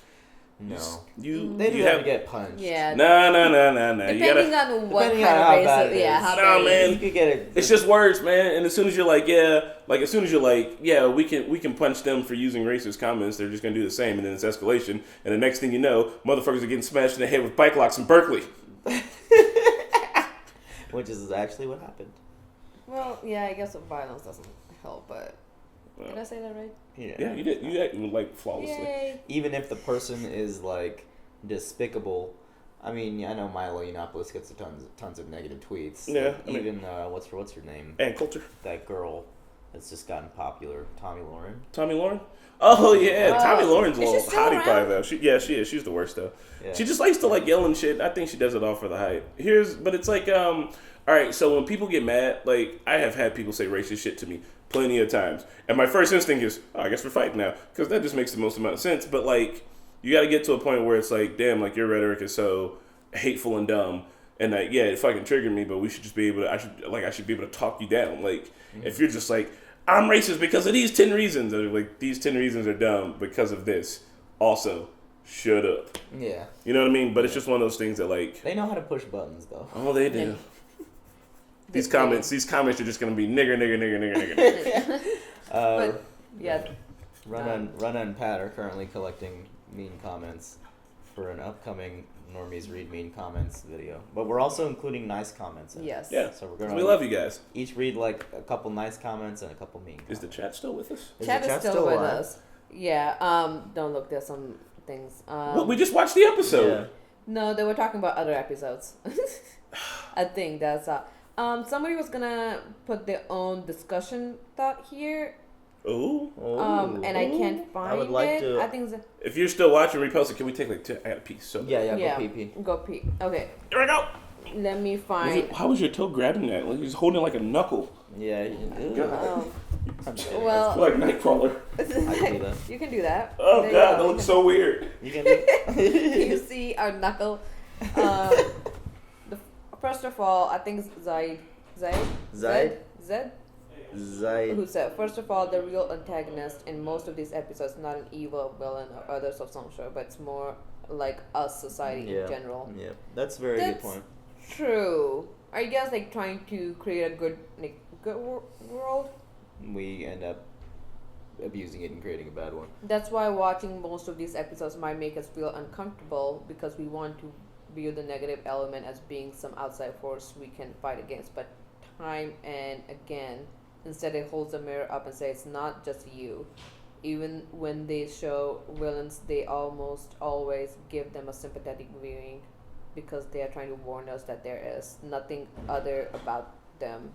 No. They deserve to get punched. Yeah. No. Depending on what kind of racist, how bad. Man, you could get it. It's just words, man. And as soon as you're like, we can punch them for using racist comments, they're just gonna do the same, and then it's escalation. And the next thing you know, motherfuckers are getting smashed in the head with bike locks in Berkeley. Which is actually what happened. Well, yeah, I guess violence doesn't help, but did I say that right? Yeah, you did. You acted like flawlessly. Yay. Even if the person is like despicable, I mean, I know Milo Yiannopoulos gets tons of negative tweets. Yeah, like, even what's her name? Ann Coulter. That girl that's just gotten popular, Tommy Lauren. Tommy Lauren? Oh yeah, Tommy Lauren's a little hottie pie around? though. She is. She's the worst though. Yeah. She just likes to like yell and shit. I think she does it all for the hype. But it's like all right. So when people get mad, like I have had people say racist shit to me plenty of times, and my first instinct is, I guess we're fighting now, because that just makes the most amount of sense. But like, you got to get to a point where it's like, damn, like your rhetoric is so hateful and dumb. And like, yeah, it fucking triggered me, but we should just be able to. I should be able to talk you down. Like, if you're just like, I'm racist because of these 10 reasons, or like these 10 reasons are dumb because of this. Also, shut up. Yeah. You know what I mean? But it's just one of those things that like they know how to push buttons though. Oh, they do. These comments are just gonna be nigger. But yeah. Run and Pat are currently collecting mean comments for an upcoming Normies Read Mean Comments video. But we're also including nice comments. Yes. Yeah. So we're gonna. We love you guys. Each read like a couple nice comments and a couple mean. Is the chat still with us? Chat is still with us. Yeah. Don't look. There's some things. Well, we just watched the episode. Yeah. No, they were talking about other episodes. I think that's somebody was gonna put their own discussion thought here. Ooh. And I can't find would like it. to- I think it's If you're still watching, repost it. Can we take like I got a piece? So Go pee. Go pee. Okay. Here we go. Let me find. How was your toe grabbing that? Like he's holding it like a knuckle. Yeah. Well, like Nightcrawler. I can do that. You can do that. Oh There you god, go. that looks so weird. You can do. You see our knuckle. First of all, I think Zed, who said, first of all, the real antagonist in most of these episodes is not an evil villain or others of some sort, but it's more like us, society in general. Yeah, that's a very good point. True. Are you guys like trying to create a good world? We end up abusing it and creating a bad one. That's why watching most of these episodes might make us feel uncomfortable because we want to view the negative element as being some outside force we can fight against. But time and again, instead it holds the mirror up and says, it's not just you. Even when they show villains, they almost always give them a sympathetic viewing because they are trying to warn us that there is nothing other about them.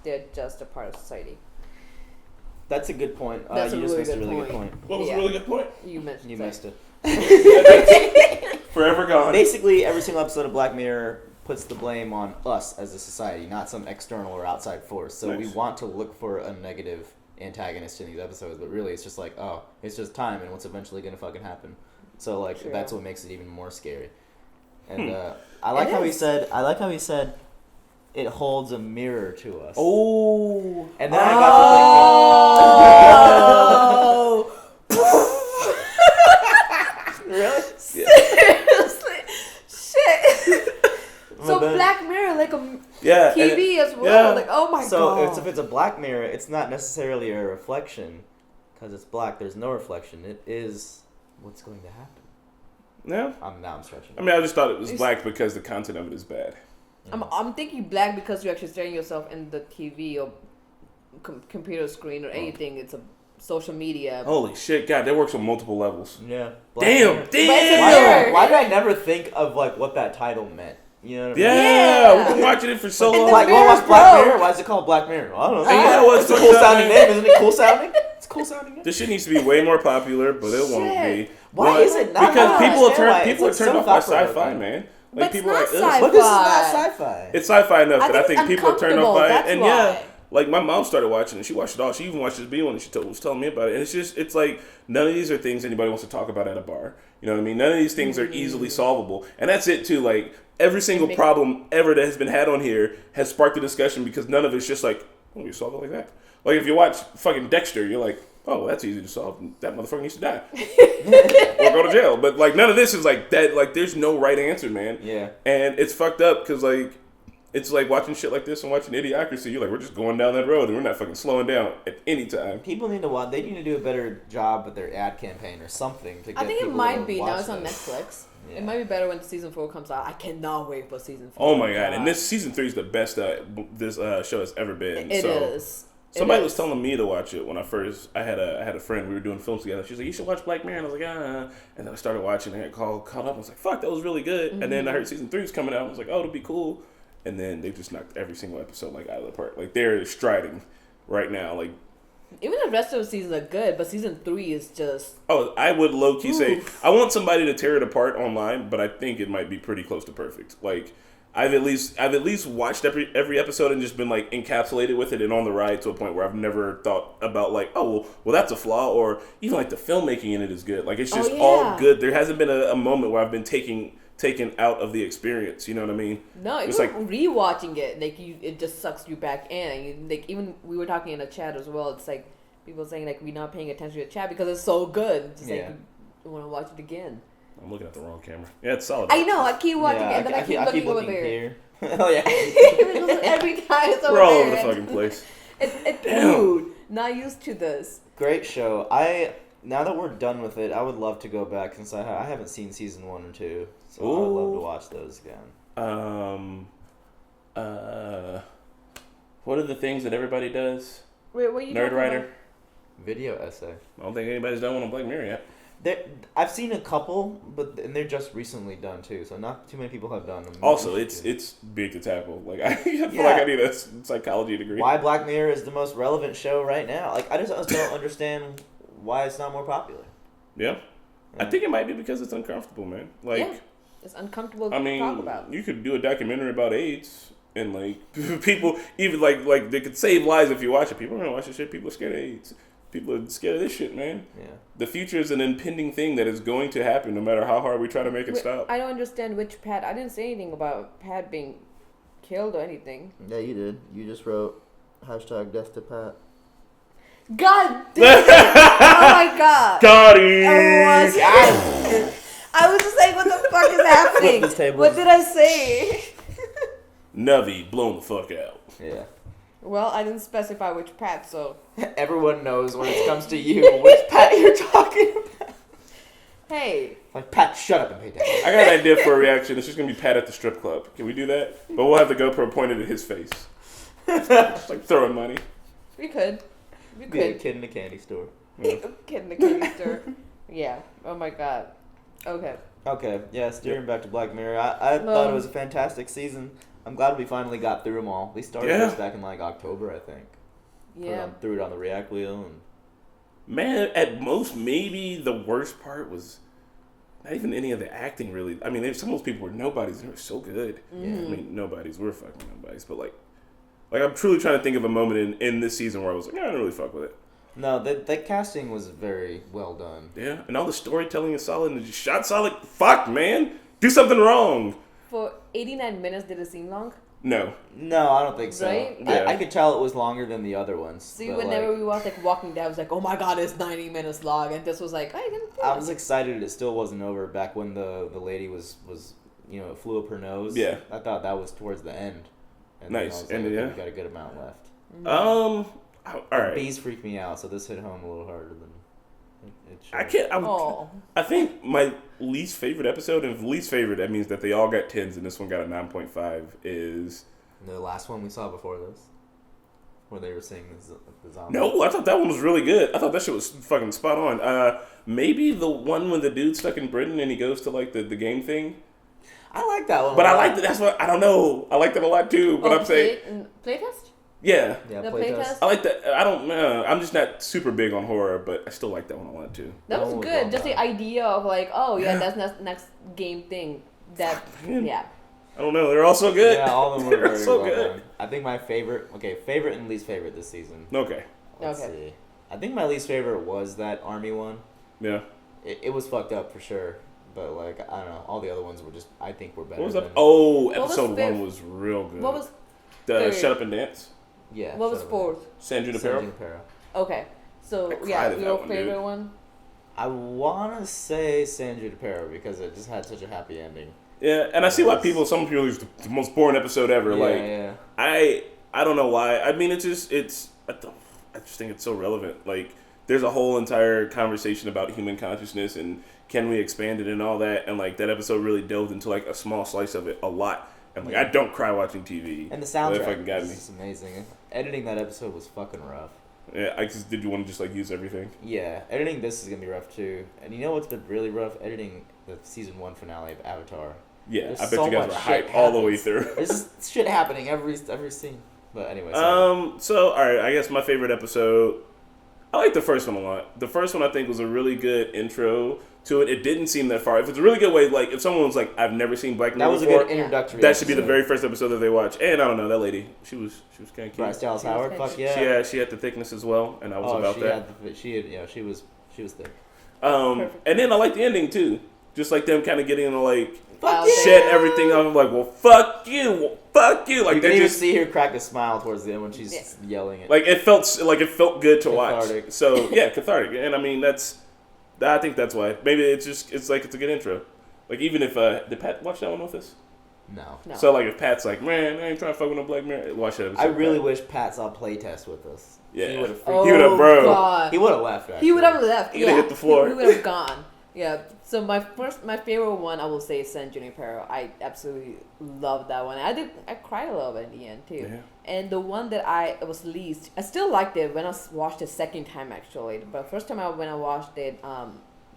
They're just a part of society. That's a good point. That's you a just really missed a good really point. good point. What was a really good point? You missed it. Forever gone. Basically, every single episode of Black Mirror puts the blame on us as a society, not some external or outside force. So we want to look for a negative antagonist in these episodes, but really it's just like, oh, it's just time and what's eventually going to fucking happen. So like that's what makes it even more scary. And I like how he said it holds a mirror to us. Oh. And then I got to thinking. Really? Seriously? Shit. So Black Mirror, like a TV as well. Yeah. Like, oh my god. So if it's a black mirror, it's not necessarily a reflection, because it's black. There's no reflection. It is what's going to happen. Yeah. Now I'm stretching. I mean, I just thought it was black because the content of it is bad. I'm thinking black because you're actually staring yourself in the TV or computer screen or anything. It's a social media. Holy shit, God, that works on multiple levels. Yeah. Damn. Why did I never think of like what that title meant? You know what I mean? Yeah, we've been watching it for so long. Like, what was Black Mirror? Why is it called Black Mirror? I don't know. Yeah, what's it's a cool sounding name, isn't it? Cool sounding? It's cool sounding. This shit needs to be way more popular, but it won't be. Why is it not? Because people are It's turned off by sci-fi, thought-provoking. man. But Like people it's are like, not ugh. But this is not sci-fi. It's sci-fi enough that I think think people are turned off by it. that's And why. yeah, like my mom started watching it. She watched it all. She even watched this B one and she was telling me about it. And it's like none of these are things anybody wants to talk about at a bar. You know what I mean? None of these things are easily solvable. And that's it too. Like every single problem ever that has been had on here has sparked a discussion because none of it's just like, oh, you solve it like that. Like if you watch fucking Dexter, you're like, oh, that's easy to solve. That motherfucker needs to die or go to jail. But like none of this is like that. Like there's no right answer, man. Yeah. And it's fucked up because like it's like watching shit like this and watching Idiocracy. You're like, we're just going down that road and we're not fucking slowing down at any time. People need to watch. They need to do a better job with their ad campaign or something to get I think it people might to be watch now. It's on this. Netflix. Yeah. It might be better when season 4 comes out. I cannot wait for season 4. Oh my god! And this season 3 is the best this show has ever been. It so is. Somebody was telling me to watch it when I had a friend. We were doing films together. She was like, "You should watch Black Mirror." And I was like, "Ah." And then I started watching. And I got caught up. I was like, "Fuck, that was really good." And then I heard season 3 was coming out. I was like, "Oh, it'll be cool." And then they just knocked every single episode like out of the park. Like they're striding right now. Like even the rest of the seasons are good, but season 3 is just. Oh, I would low key say I want somebody to tear it apart online, but I think it might be pretty close to perfect. Like I've at least watched every episode and just been like encapsulated with it and on the ride to a point where I've never thought about like, oh well that's a flaw, or even like the filmmaking in it is good. Like it's just all good. There hasn't been a moment where I've been taking taken out of the experience. You know what I mean? No, it's even like rewatching it, like it just sucks you back in. You, like even we were talking in the chat as well. It's like people saying like we're not paying attention to the chat because it's so good. It's just like you want to watch it again. I'm looking at the wrong camera. Yeah, it's solid. I know. I keep watching it, and then I keep looking over there. Here. Oh yeah. Every time it's over We're all there. over the fucking place. Dude, not used to this. Great show. Now that we're done with it, I would love to go back since I haven't seen season 1 or 2, so I would love to watch those again. What are the things that everybody does? Wait, what are you Nerd talking writer? about? Video essay. I don't think anybody's done one on Black Mirror yet. I've seen a couple, and they're just recently done too, so not too many people have done them. Also, it's big to tackle. Like I feel like I need a psychology degree. Why Black Mirror is the most relevant show right now? Like I just don't understand why it's not more popular. Yeah. I think it might be because it's uncomfortable, man. Like it's uncomfortable to talk about. You could do a documentary about AIDS, and like people even like they could save lives if you watch it. People are gonna watch this shit. People are scared of AIDS. People are scared of this shit, man. Yeah. The future is an impending thing that is going to happen no matter how hard we try to make it stop. I don't understand which Pat. I didn't say anything about Pat being killed or anything. Yeah, you did. You just wrote #death to Pat. God damn it! Oh my god! Got him! I was just like, what the fuck is happening? What did I say? Navi blown the fuck out. Yeah. Well, I didn't specify which Pat, so... Everyone knows when it comes to you which Pat you're talking about. Hey. Like, Pat, shut up and pay attention. I got an idea for a reaction. It's just going to be Pat at the strip club. Can we do that? But we'll have the GoPro pointed at his face. Just like throwing money. We could. We Be a could. kid in a candy store. Yeah. Kid in the candy store. Yeah. Oh my god. Okay. Okay, yeah, steering back to Black Mirror. I thought it was a fantastic season. I'm glad we finally got through them all. We started this back in like October, I think. Yeah. Threw it on the React wheel. And Man, at most, maybe the worst part was not even any of the acting, really. I mean, some of those people were nobodies. They were so good. Yeah. I mean, nobodies. We're fucking nobodies. But, like I'm truly trying to think of a moment in this season where I was like, I don't really fuck with it. No, that casting was very well done. Yeah, and all the storytelling is solid, and the shot solid. Fuck, man. Do something wrong. For 89 minutes, did it seem long? No. No, I don't think so. Right? Yeah. I could tell it was longer than the other ones. See, but, whenever we watched like Walking Dead, I was like, oh my god, it's 90 minutes long, and this was like, I didn't feel I was excited it still wasn't over back when the lady was it flew up her nose. Yeah. I thought that was towards the end. And Nice. Then I was like, And okay, yeah. we got a good amount left. All right. Bees freaked me out, so this hit home a little harder than it should. I can't. I think my least favorite episode, and least favorite, that means that they all got 10s and this one got a 9.5, is the last one we saw before this, where they were seeing the zombie. No, I thought that one was really good. I thought that shit was fucking spot on. Maybe the one when the dude's stuck in Britain and he goes to like the game thing. I like that one. But I like that. That's what I don't know. I like that a lot too. But I'm saying playtest. Yeah. Yeah, The playtest. I like that. I don't know. I'm just not super big on horror, but I still like that one a lot too. That was was good. well Just the idea of like, oh yeah, that's next game thing. That yeah. I don't know. They're all so good. Yeah, all of them were They're very so well good. done. I think my favorite and least favorite this season. Okay. Let's Okay. see. I think my least favorite was that army one. Yeah. It was fucked up for sure, but like I don't know, all the other ones were just I think were better. What was than, up? Oh, What was episode fifth? 1 was real good. What was the third? Shut Up and Dance? Yeah. What was Shut Up. fourth? San Junipero? Okay, so I cried yeah, at that your one, favorite dude. one. I wanna say San Junipero because it just had such a happy ending. Yeah, and I see why some people use the most boring episode ever. Yeah, I don't know why. I mean, I just think it's so relevant. Like, there's a whole entire conversation about human consciousness and can we expand it and all that. And like that episode really delved into like a small slice of it a lot. And like I don't cry watching TV. And the That soundtrack fucking got me. is amazing. Editing that episode was fucking rough. Yeah, did you want to just like use everything? Yeah, editing this is gonna be rough too. And you know what's been really rough? Editing the season 1 finale of Avatar. Yeah, There's I bet so you guys much were shit hyped all the way happens. through. There's just shit happening every scene. But anyway. So all right, I guess my favorite episode. I like the first one a lot. The first one I think was a really good intro to it. It didn't seem that far. If it's a really good way, like if someone was like, I've never seen Black Mirror that was before, a good introductory. that should be the episode. very first episode that they watch. And I don't know, that lady, she was kind of cute. Bryce Dallas Howard, fuck yeah. She had the thickness as well, and I was about that. She was thick. And then I like the ending too. Just like them kind of getting to like Fuck shed everything off. Like, well, fuck you, well, fuck you. Like you can they even just see her crack a smile towards the end when she's yelling it. like it felt good to Cathartic. watch. So yeah, cathartic. And I mean I think that's why. Maybe it's like it's a good intro. Like even if did Pat watch that one with us? No. So like if Pat's like, man, I ain't trying to fuck with no Black Mirror, watch that episode. I really wish Pat saw playtest with us. Yeah. He would have bro. God. He would have left. Actually. He would have left. He'd have hit the floor. He would have gone. Yeah. So my favorite one I will say is San Junipero. I absolutely loved that one. I cried a little bit in the end too. Yeah. And the one that I still liked it when I watched it second time actually. But first time when I watched it,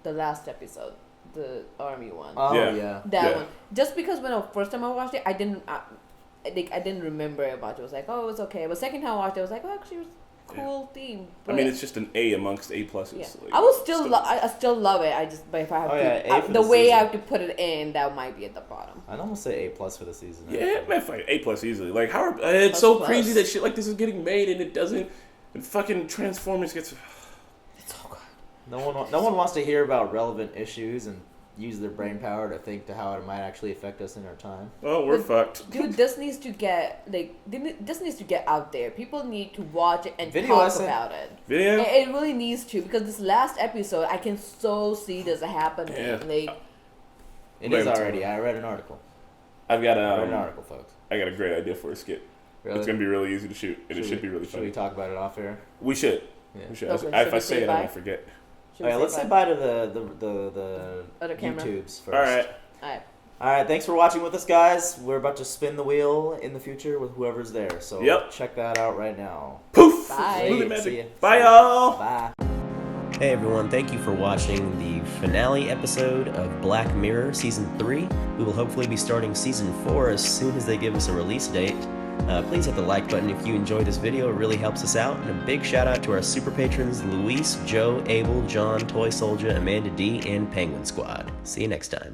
the last episode, the army one. Oh yeah. That one. Just because when first time I watched it, I didn't remember it much. It was like, oh, it was okay. But second time I watched it, I was like, oh, actually, it was a cool theme. But I mean, it's just an A amongst A pluses. yeah. Like, I will I still love it. But if I have to, the way I have to put it in, that might be at the bottom. I'd almost say A+ for the season. Yeah, man, fuck A+ easily. Like how it's so crazy that shit like this is getting made and it doesn't. And fucking Transformers gets. No one wants to hear about relevant issues and use their brain power to think to how it might actually affect us in our time. Oh, we're fucked. Dude, this needs to get out there. People need to watch it and Video talk essay. about it. Video? It really needs to, because this last episode, I can so see this happening. Yeah. Like, It is already. I read an article. I read an article, folks. I got a great idea for a skit. Really? It's gonna be really easy to shoot, and it should be really Should funny. we talk about it off air? We should. Yeah. We should. Okay, If I say it, I won't forget. Let's say bye to the other camera. YouTubes first. All right. All right. Thanks for watching with us, guys. We're about to spin the wheel in the future with whoever's there. So check that out right now. Poof. Bye. Movie See magic. ya. Bye, y'all. Bye. Hey everyone, thank you for watching the finale episode of Black Mirror Season 3. We will hopefully be starting Season 4 as soon as they give us a release date. Please hit the like button if you enjoyed this video, it really helps us out. And a big shout out to our super patrons Luis, Joe, Abel, John, Toy Soldier, Amanda D, and Penguin Squad. See you next time.